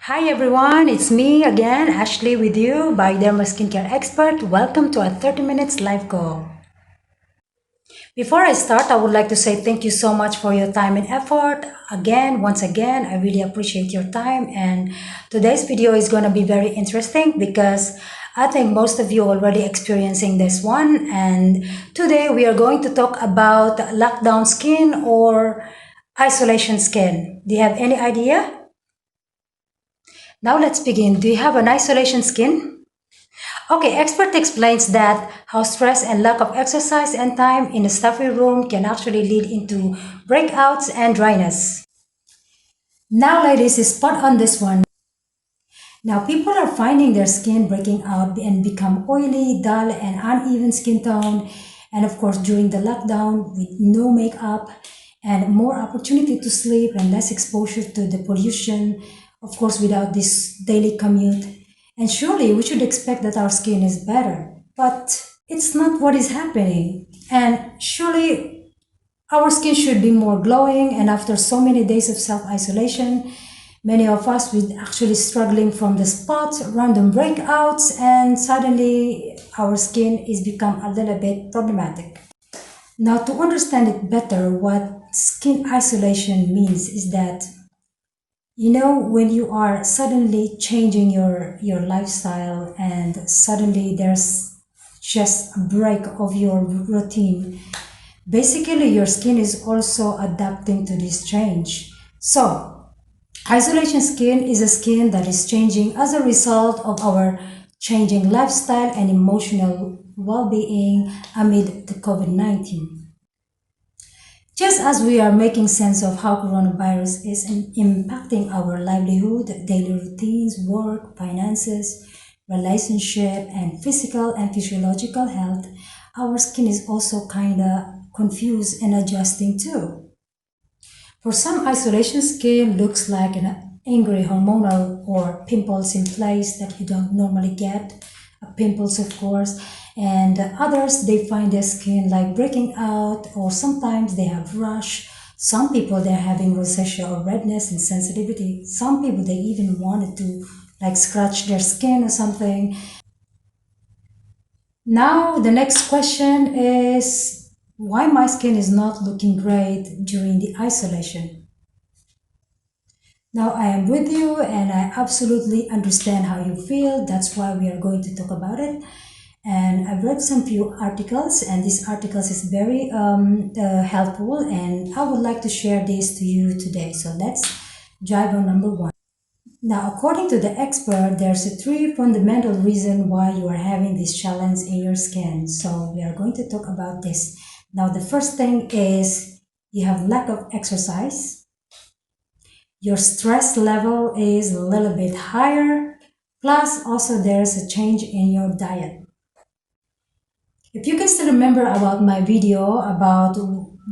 Hi everyone, it's me again, Ashley with you, Bioderma Skincare Expert. Welcome to our 30 minutes live call. Before I start, I would like to say thank you so much for your time and effort. Once again, I really appreciate your time, and today's video is going to be very interesting because I think most of you are already experiencing this one, and today we are going to talk about lockdown skin or isolation skin. Do you have any idea? Now let's begin. Do you have an isolation skin? Okay, expert explains that how stress and lack of exercise and time in a stuffy room can actually lead into breakouts and dryness. Now ladies is spot on this one. Now people are finding their skin breaking out and become oily, dull and uneven skin tone, and of course during the lockdown with no makeup and more opportunity to sleep and less exposure to the pollution, of course without this daily commute. And surely we should expect that our skin is better, but it's not what is happening. And surely our skin should be more glowing, and after so many days of self-isolation, many of us were actually struggling from the spots, random breakouts, and suddenly our skin is become a little bit problematic. Now, to understand it better, what skin isolation means is that when you are suddenly changing your lifestyle and suddenly there's just a break of your routine. Basically, your skin is also adapting to this change. So, isolation skin is a skin that is changing as a result of our changing lifestyle and emotional well-being amid the COVID-19. Just as we are making sense of how coronavirus is impacting our livelihood, daily routines, work, finances, relationship, and physical and physiological health, our skin is also kinda confused and adjusting too. For some, isolation skin looks like an angry hormonal or pimples in place that you don't normally get. Pimples, of course, and others they find their skin like breaking out, or sometimes they have rash. Some people they're having rosacea or redness and sensitivity. Some people they even wanted to like scratch their skin or something. Now the next question is why my skin is not looking great during the isolation. Now I am with you and I absolutely understand how you feel. That's why we are going to talk about it. And I've read some few articles, and these articles is very helpful, and I would like to share this to you today. So let's dive on number one. Now, according to the expert, there's a three fundamental reasons why you are having this challenge in your skin. So we are going to talk about this. Now, the first thing is you have lack of exercise. Your stress level is a little bit higher. Plus, also there's a change in your diet. If you can still remember about my video about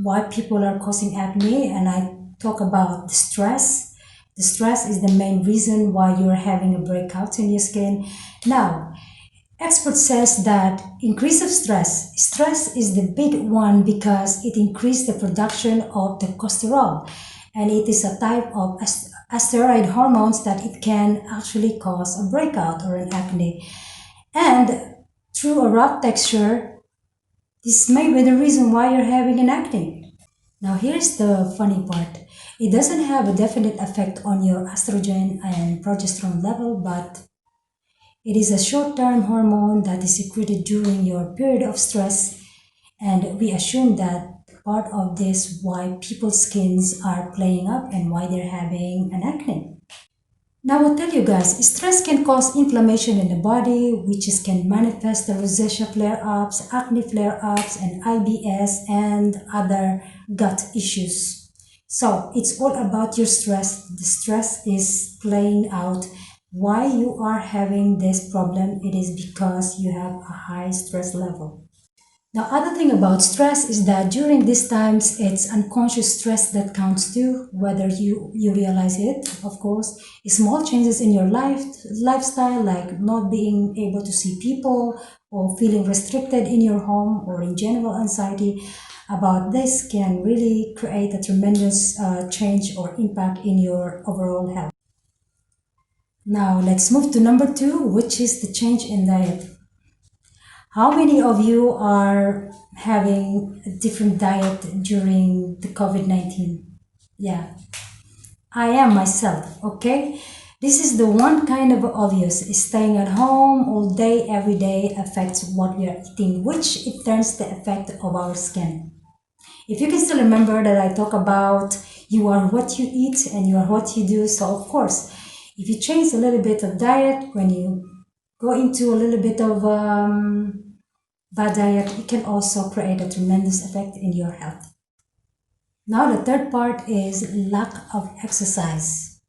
why people are causing acne, and I talk about the stress is the main reason why you're having a breakout in your skin. Now, expert says that increase of stress is the big one because it increases the production of the cortisol, and it is a type of steroid hormones that it can actually cause a breakout or an acne. And through a rough texture, this may be the reason why you're having an acne. Now here's the funny part. It doesn't have a definite effect on your estrogen and progesterone level, but it is a short-term hormone that is secreted during your period of stress, and we assume that part of this why people's skins are playing up and why they're having an acne. Now I'll tell you guys, stress can cause inflammation in the body, which can manifest the rosacea flare-ups, acne flare-ups, and IBS and other gut issues. So it's all about your stress. The stress is playing out. Why you are having this problem, it is because you have a high stress level. Now, other thing about stress is that during these times, it's unconscious stress that counts too, whether you realize it, of course. Small changes in your lifestyle, like not being able to see people or feeling restricted in your home or in general anxiety about this can really create a tremendous change or impact in your overall health. Now let's move to number two, which is the change in diet. How many of you are having a different diet during the COVID-19? Yeah, I am myself, okay? This is the one kind of obvious. Staying at home all day, every day affects what we are eating, which it turns the effect of our skin. If you can still remember that I talk about you are what you eat and you are what you do. So of course, if you change a little bit of diet, when you go into a little bit of bad diet, it can also create a tremendous effect in your health. Now the third part is lack of exercise.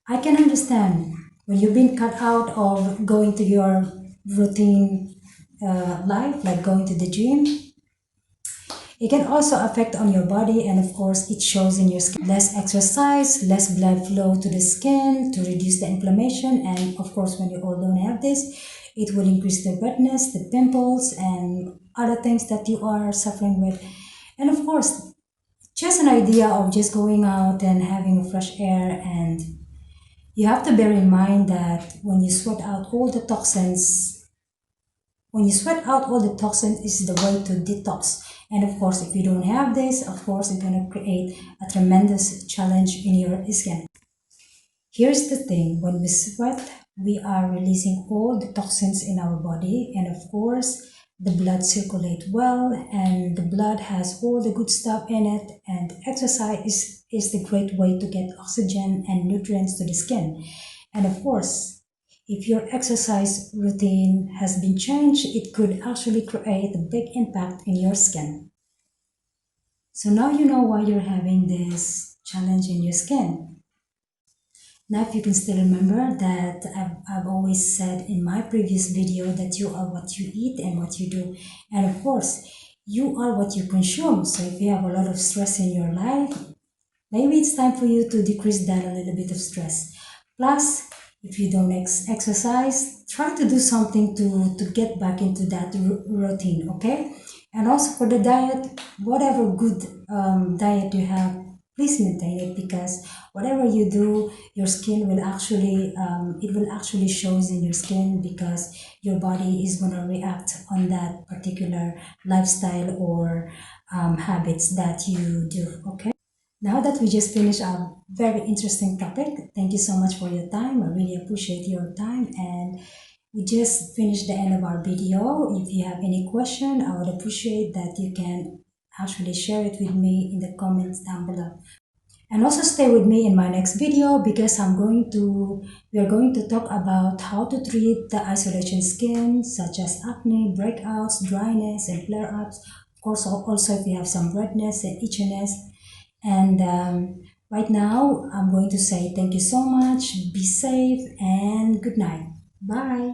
I can understand when you've been cut out of going to your routine life, like going to the gym. It can also affect on your body, and of course it shows in your skin. Less exercise, less blood flow to the skin to reduce the inflammation, and of course when you all don't have this, it will increase the redness, the pimples, and other things that you are suffering with. And of course, just an idea of just going out and having a fresh air, and you have to bear in mind that when you sweat out all the toxins is the way to detox. And of course, if you don't have this, of course, it's going to create a tremendous challenge in your skin. Here's the thing, when we sweat, we are releasing all the toxins in our body, and of course, the blood circulate well, and the blood has all the good stuff in it, and exercise is the great way to get oxygen and nutrients to the skin. And of course, if your exercise routine has been changed, it could actually create a big impact in your skin. So now you know why you're having this challenge in your skin. Now, if you can still remember that I've always said in my previous video that you are what you eat and what you do. And of course, you are what you consume. So if you have a lot of stress in your life, maybe it's time for you to decrease that a little bit of stress. Plus, if you don't exercise, try to do something to get back into that routine, okay? And also for the diet, whatever good diet you have, please maintain it, because whatever you do, your skin will actually, it will actually shows in your skin, because your body is going to react on that particular lifestyle or habits that you do, okay? Now that we just finished our very interesting topic, thank you so much for your time. I really appreciate your time, and we just finished the end of our video. If you have any question, I would appreciate that you can actually share it with me in the comments down below. And also stay with me in my next video, because we are going to talk about how to treat the isolation skin, such as acne, breakouts, dryness, and flare-ups. Of course, also if you have some redness and itchiness. And right now, I'm going to say thank you so much, be safe, and good night. Bye.